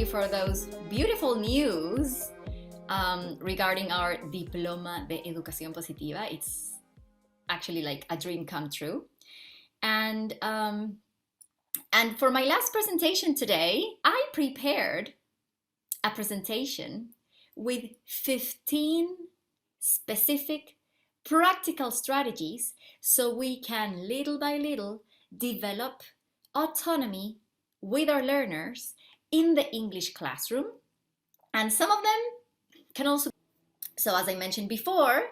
you for those beautiful news regarding our Diploma de Educación Positiva. It's actually like a dream come true. And for my last presentation today, I prepared a presentation with 15 specific practical strategies so we can little by little develop autonomy with our learners in the English classroom. And some of them can also, so as I mentioned before,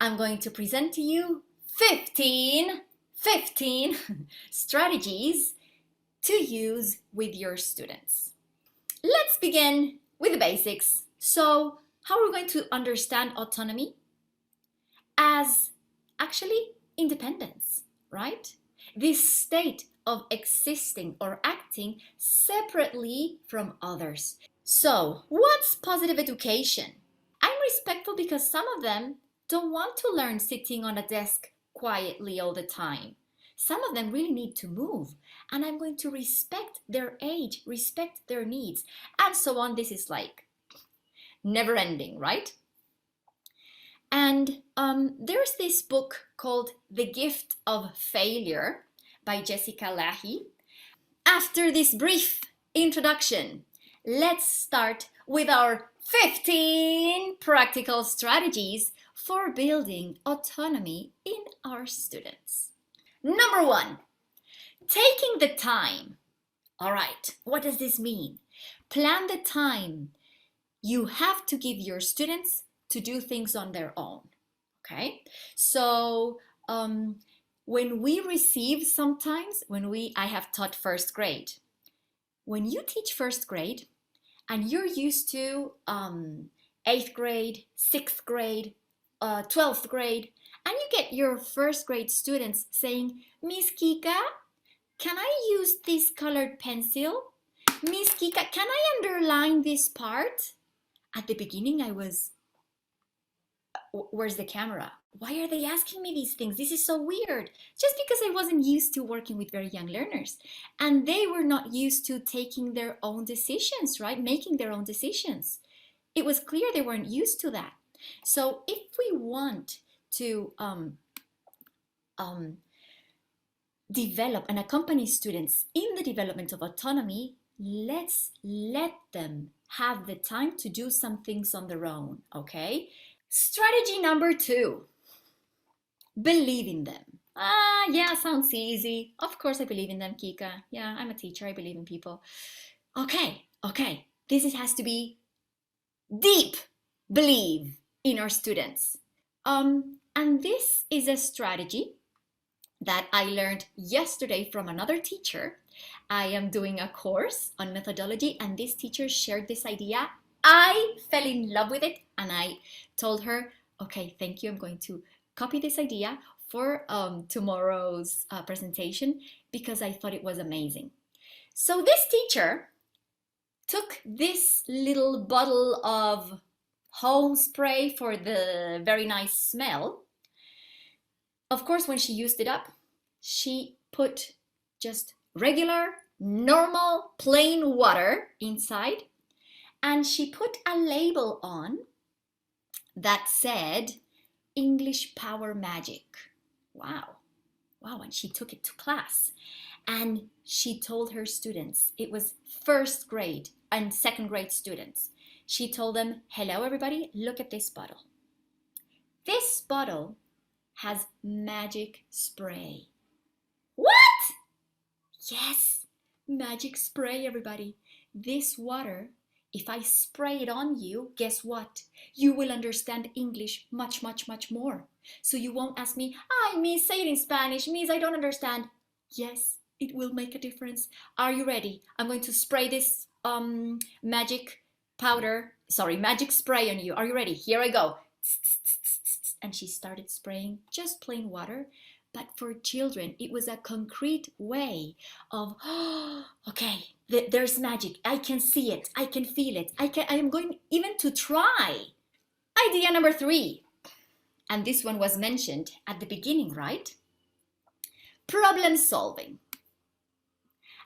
I'm going to present to you 15 strategies to use with your students. Let's begin with the basics. So how are we going to understand autonomy? As actually independence, right? This state of existing or acting separately from others. So what's positive education? I'm respectful because some of them don't want to learn sitting on a desk quietly all the time. Some of them really need to move, and I'm going to respect their age, respect their needs, and so on. This is like never ending, right? And there's this book called The Gift of Failure by Jessica Lahey. After this brief introduction, let's start with our 15 practical strategies for building autonomy in our students. Number 1, taking the time. All right, what does this mean? Plan the time you have to give your students to do things on their own, okay? So when we receive sometimes, I have taught first grade. When you teach first grade and you're used to 8th grade, 6th grade, 12th grade, and you get your first grade students saying, Miss Kika, can I use this colored pencil? Miss Kika, can I underline this part? At the beginning I was, where's the camera? Why are they asking me these things? This is so weird. Just because I wasn't used to working with very young learners. And they were not used to taking their own decisions, right? Making their own decisions. It was clear they weren't used to that. So if we want to develop and accompany students in the development of autonomy, let's let them have the time to do some things on their own, okay? Strategy number 2, believe in them. Yeah, sounds easy. Of course I believe in them, Kika. Yeah, I'm a teacher, I believe in people. Okay, this has to be deep believe in our students. And this is a strategy that I learned yesterday from another teacher. I am doing a course on methodology, and this teacher shared this idea. I fell in love with it, and I told her, okay, thank you. I'm going to copy this idea for tomorrow's presentation because I thought it was amazing. So this teacher took this little bottle of home spray for the very nice smell. Of course, when she used it up, she put just regular, normal, plain water inside, and she put a label on that said English Power Magic. Wow, and she took it to class. And she told her students, it was first grade and second grade students, she told them, hello everybody, look at this bottle. This bottle has magic spray. What? Yes, magic spray, everybody. This water, if I spray it on you, guess what? You will understand English much more. So you won't ask me, ay, Miss, say it in Spanish. Miss, I don't understand. Yes, it will make a difference. Are you ready? I'm going to spray this magic spray on you. Are you ready? Here I go. And she started spraying just plain water. But for children, it was a concrete way of, oh, okay, there's magic. I can see it. I can feel it. I am going even to try. Idea number 3. And this one was mentioned at the beginning, right? Problem solving.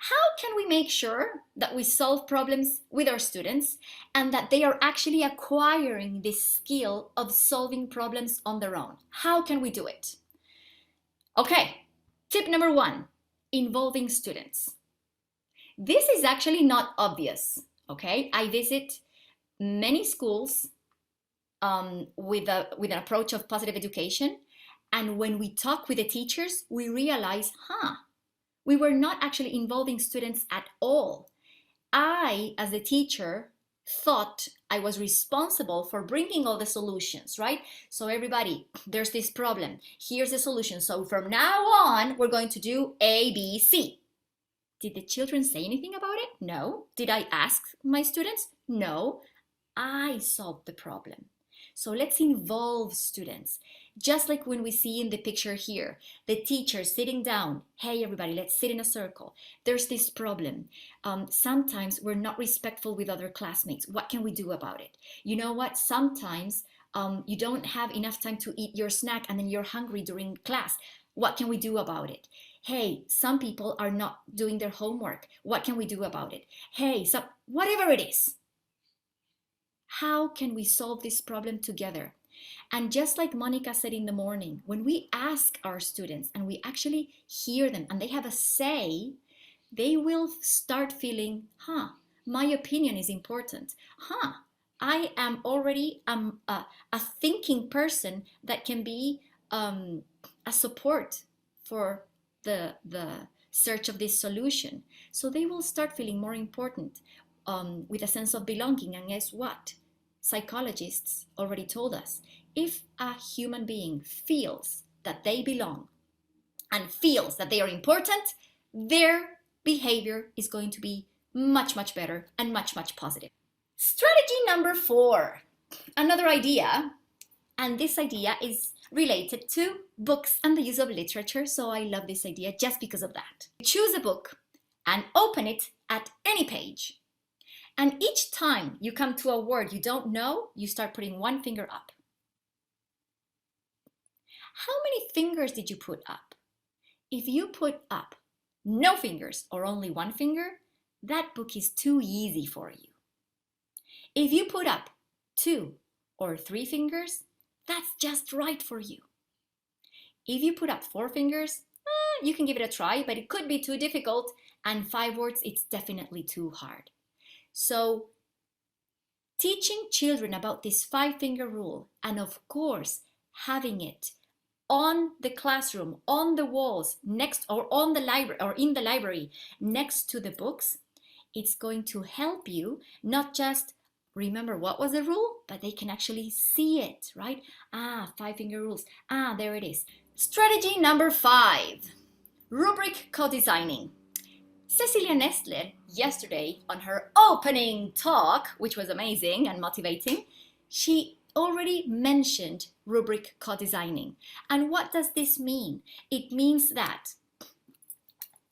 How can we make sure that we solve problems with our students and that they are actually acquiring this skill of solving problems on their own? How can we do it? Okay, tip number 1, involving students. This is actually not obvious, okay? I visit many schools with an approach of positive education, and when we talk with the teachers, we realize, we were not actually involving students at all. I, as a teacher, thought I was responsible for bringing all the solutions, right? So everybody, there's this problem. Here's the solution. So from now on, we're going to do A, B, C. Did the children say anything about it? No. Did I ask my students? No. I solved the problem. So let's involve students. Just like when we see in the picture here, the teacher sitting down. Hey, everybody, let's sit in a circle. There's this problem. Sometimes we're not respectful with other classmates. What can we do about it? You know what? Sometimes you don't have enough time to eat your snack and then you're hungry during class. What can we do about it? Hey, some people are not doing their homework. What can we do about it? Hey, whatever it is. How can we solve this problem together? And just like Monica said in the morning, when we ask our students and we actually hear them and they have a say, they will start feeling, my opinion is important. I am already a thinking person that can be a support for the search of this solution. So they will start feeling more important with a sense of belonging. And guess what? Psychologists already told us, if a human being feels that they belong and feels that they are important, their behavior is going to be much, much better and much, much positive. Strategy number 4, another idea, and this idea is related to books and the use of literature, so I love this idea just because of that. Choose a book and open it at any page. And each time you come to a word you don't know, you start putting one finger up. How many fingers did you put up? If you put up no fingers or only one finger, that book is too easy for you. If you put up 2 or 3 fingers, that's just right for you. If you put up 4 fingers, you can give it a try, but it could be too difficult, and 5 words, it's definitely too hard. So teaching children about this 5-finger rule, and of course having it on the classroom, on the walls, next or on the library or in the library next to the books, it's going to help you not just remember what was the rule, but they can actually see it, right? 5-finger rules. There it is. Strategy number 5, rubric co-designing. Cecilia Nestler, yesterday on her opening talk, which was amazing and motivating, she already mentioned rubric co-designing. And what does this mean? It means that,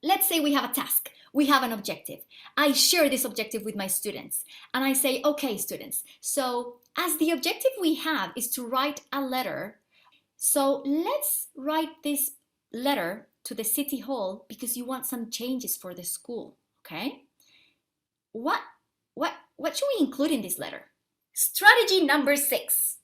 let's say we have a task, we have an objective. I share this objective with my students and I say, okay, students, so as the objective we have is to write a letter, so let's write this letter to the city hall because you want some changes for the school, okay? What should we include in this letter? Strategy number 6,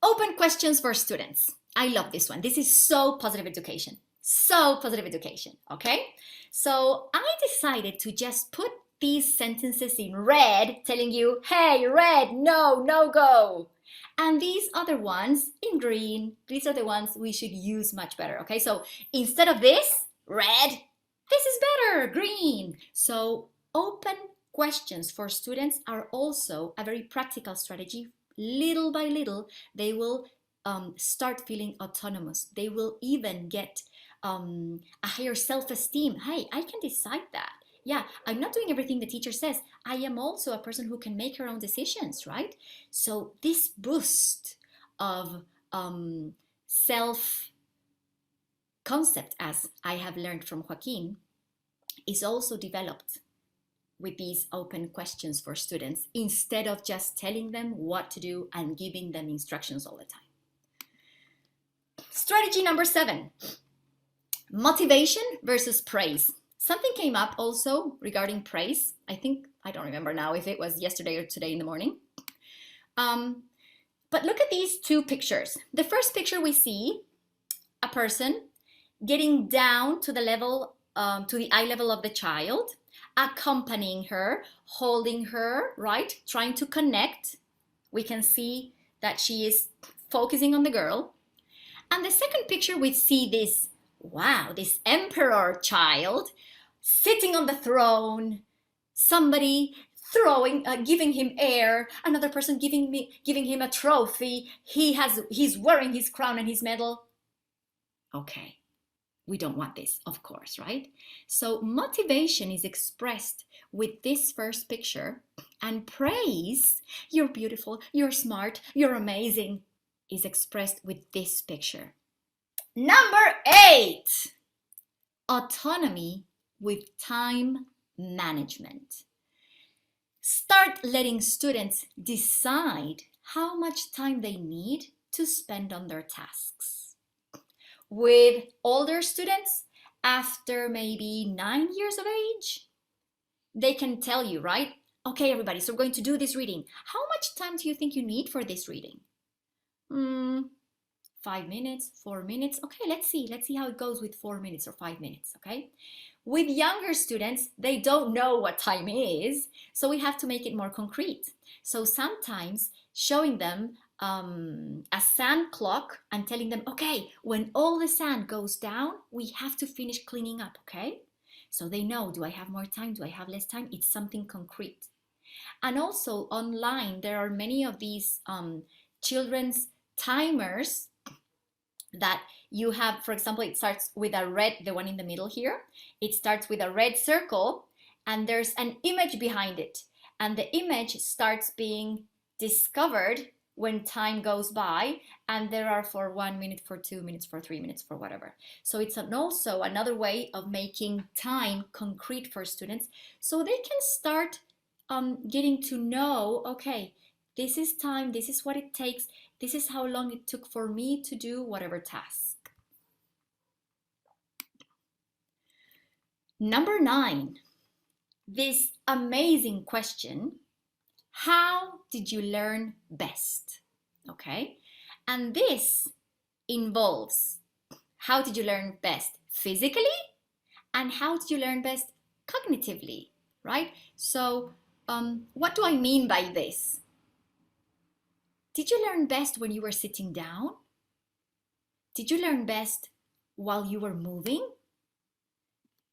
open questions for students. I love this one. This is so positive education. So positive education, okay? So I decided to just put these sentences in red telling you, hey, red, no, no go. And these other ones in green, these are the ones we should use much better, okay? So instead of this, red, this is better, green. So open questions for students are also a very practical strategy. Little by little, they will start feeling autonomous. They will even get a higher self-esteem. Hey, I can decide that. Yeah, I'm not doing everything the teacher says. I am also a person who can make her own decisions, right? So this boost of self-concept, as I have learned from Joaquin, is also developed with these open questions for students instead of just telling them what to do and giving them instructions all the time. Strategy number 7, motivation versus praise. Something came up also regarding praise. I don't remember now if it was yesterday or today in the morning. But look at these two pictures. The first picture, we see a person getting down to the level, to the eye level of the child, accompanying her, holding her, right? Trying to connect. We can see that she is focusing on the girl. And the second picture, we see this, wow, this emperor child sitting on the throne, somebody giving him air, another person giving him a trophy. He's wearing his crown and his medal. Okay, we don't want this, of course, right? So motivation is expressed with this first picture, and praise, you're beautiful, you're smart, you're amazing, is expressed with this picture. Number 8, autonomy with time management. Start letting students decide how much time they need to spend on their tasks. With older students, after maybe 9 years of age, they can tell you, right? Okay, everybody, so we're going to do this reading. How much time do you think you need for this reading? 5 minutes, 4 minutes. Okay, let's see how it goes with 4 minutes or 5 minutes, okay? With younger students, they don't know what time is, so we have to make it more concrete. So sometimes showing them a sand clock and telling them, okay, when all the sand goes down, we have to finish cleaning up, okay? So they know, do I have more time? Do I have less time? It's something concrete. And also online, there are many of these children's timers that you have. For example, it starts with a red, the one in the middle here, it starts with a red circle and there's an image behind it. And the image starts being discovered when time goes by, and there are for 1 minute, for 2 minutes, for 3 minutes, for whatever. So it's also another way of making time concrete for students, so they can start getting to know, okay, this is time, this is what it takes, this is how long it took for me to do whatever task. Number 9, this amazing question, how did you learn best? Okay, and this involves how did you learn best physically and how did you learn best cognitively, right? So what do I mean by this? Did you learn best when you were sitting down? Did you learn best while you were moving?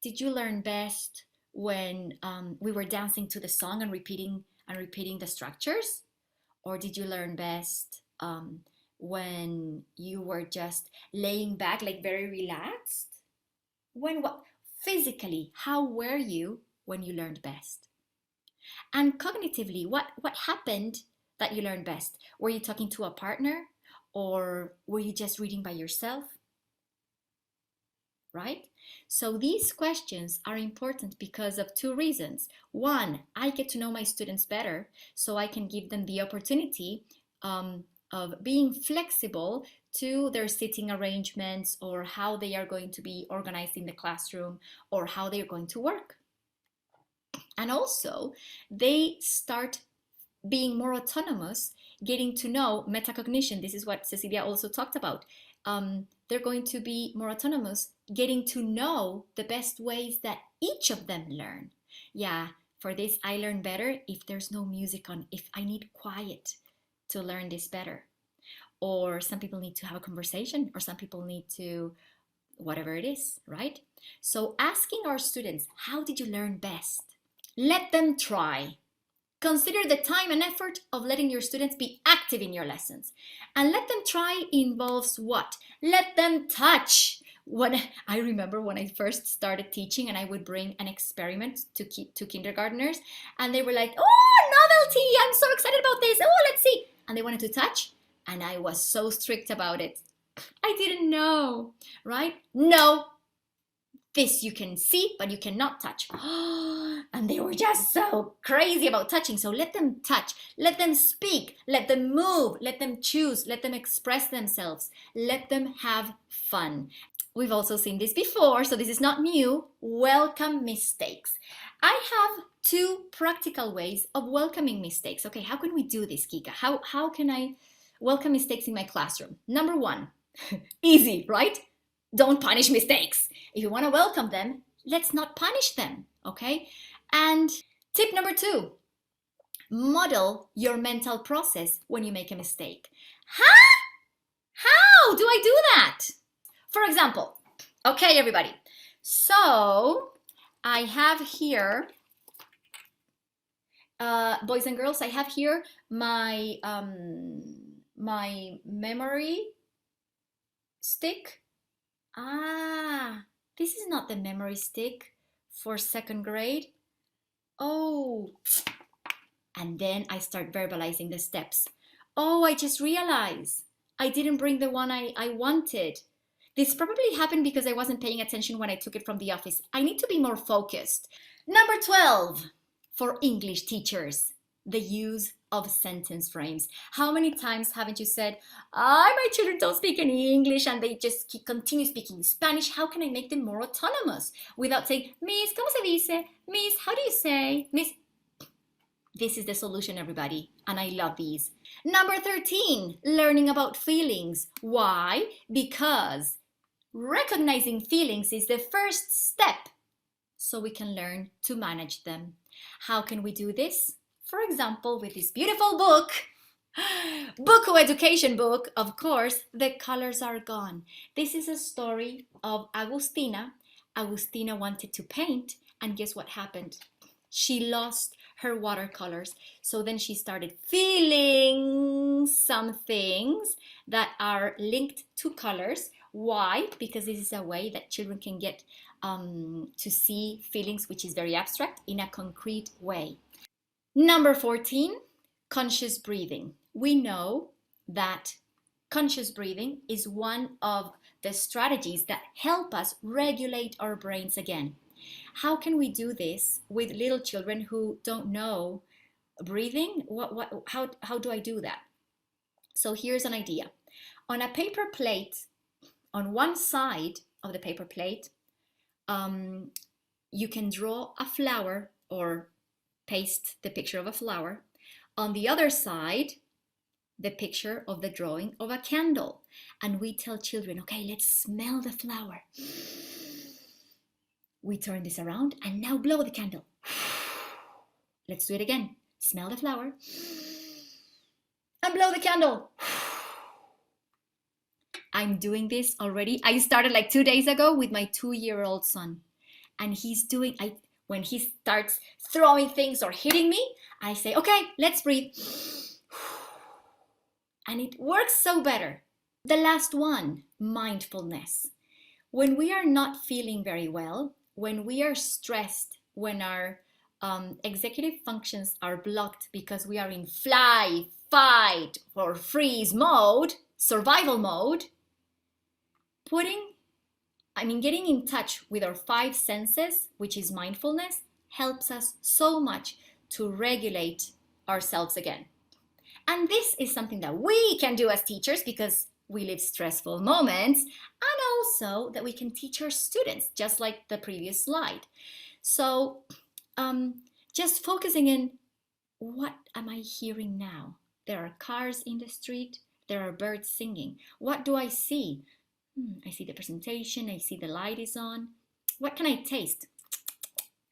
Did you learn best when we were dancing to the song and repeating the structures? Or did you learn best when you were just laying back, like very relaxed? What physically, how were you when you learned best? And cognitively, what happened that you learned best? Were you talking to a partner, or were you just reading by yourself? Right? So these questions are important because of 2 reasons. 1, I get to know my students better, so I can give them the opportunity of being flexible to their sitting arrangements, or how they are going to be organized in the classroom, or how they're going to work. And also, they start being more autonomous, getting to know metacognition. This is what Cecilia also talked about. They're going to be more autonomous, getting to know the best ways that each of them learn. Yeah, for this, I learn better if there's no music on, if I need quiet to learn this better. Or some people need to have a conversation, or some people need to, whatever it is, right? So asking our students, how did you learn best? Let them try. Consider the time and effort of letting your students be active in your lessons. And let them try involves what? Let them touch. I remember when I first started teaching and I would bring an experiment to kindergartners, and they were like, oh, novelty, I'm so excited about this. Oh, let's see. And they wanted to touch, and I was so strict about it. I didn't know, right? No. This you can see, but you cannot touch. And they were just so crazy about touching. So let them touch, let them speak, let them move, let them choose, let them express themselves, let them have fun. We've also seen this before, so this is not new. Welcome mistakes. I have 2 practical ways of welcoming mistakes. Okay, how can we do this, Kika? How can I welcome mistakes in my classroom? Number 1, easy, right? Don't punish mistakes. If you want to welcome them, let's not punish them, okay? And tip number 2, model your mental process when you make a mistake. How do I do that? For example, okay, everybody. So I have here, boys and girls, I have here my my memory stick. This is not the memory stick for 2nd grade. Oh, and then I start verbalizing the steps. Oh, I just realized I didn't bring the one I wanted. This probably happened because I wasn't paying attention when I took it from the office. I need to be more focused. Number 12, for English teachers, the use of sentence frames. How many times haven't you said, my children don't speak any English and they just continue speaking Spanish. How can I make them more autonomous without saying, Miss, ¿cómo se dice? Miss, how do you say? Miss. This is the solution, everybody, and I love these. Number 13, learning about feelings. Why? Because recognizing feelings is the first step so we can learn to manage them. How can we do this? For example, with this beautiful book, Bukku education book, of course, The Colors Are Gone. This is a story of Agustina. Agustina wanted to paint, and guess what happened? She lost her watercolors. So then she started feeling some things that are linked to colors. Why? Because this is a way that children can get to see feelings, which is very abstract, in a concrete way. Number 14, conscious breathing. We know that conscious breathing is one of the strategies that help us regulate our brains again. How can we do this with little children who don't know breathing? How do I do that? So here's an idea. On a paper plate, on one side of the paper plate, you can draw a flower or paste the picture of a flower. On the other side, the picture of the drawing of a candle. And we tell children, okay, let's smell the flower. We turn this around and now blow the candle. Let's do it again. Smell the flower and blow the candle. I'm doing this already. I started like 2 days ago with my 2-year-old son. And he's doing, when he starts throwing things or hitting me, I say, okay, let's breathe. And it works so better. The last one, mindfulness. When we are not feeling very well, when we are stressed, when our executive functions are blocked because we are in fly, fight, or freeze mode, survival mode, getting in touch with our 5 senses, which is mindfulness, helps us so much to regulate ourselves again. And this is something that we can do as teachers because we live stressful moments, and also that we can teach our students, just like the previous slide. So just focusing in, what am I hearing now? There are cars in the street, there are birds singing. What do I see? I see the presentation, I see the light is on. What can I taste?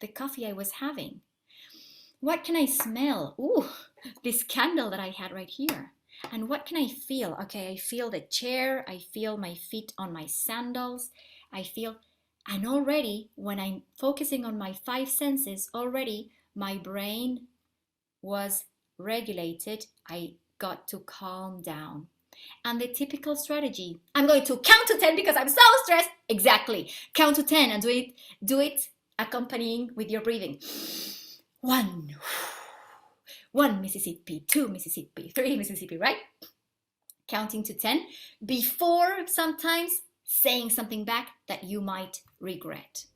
The coffee I was having. What can I smell? Ooh, this candle that I had right here. And what can I feel? Okay, I feel the chair, I feel my feet on my sandals, and already when I'm focusing on my 5 senses, already my brain was regulated. I got to calm down. And the typical strategy, I'm going to count to 10 because I'm so stressed. Exactly. Count to 10 and do it accompanying with your breathing. 1 Mississippi, 2 Mississippi, 3 Mississippi, right? Counting to 10 before sometimes saying something back that you might regret.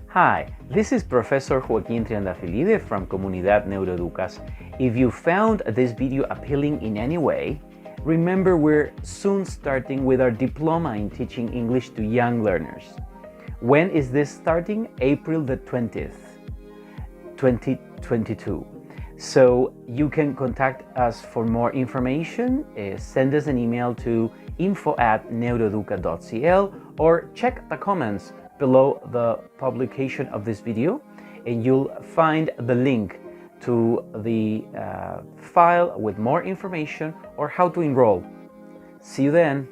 Hi, this is Professor Joaquín Triandafilide from Comunidad Neuroeducas. If you found this video appealing in any way, remember we're soon starting with our Diploma in Teaching English to Young Learners. When is this starting? April the 20th, 2022. So you can contact us for more information, send us an email to info@neuroeduca.cl or check the comments below the publication of this video and you'll find the link to the file with more information or how to enroll. See you then!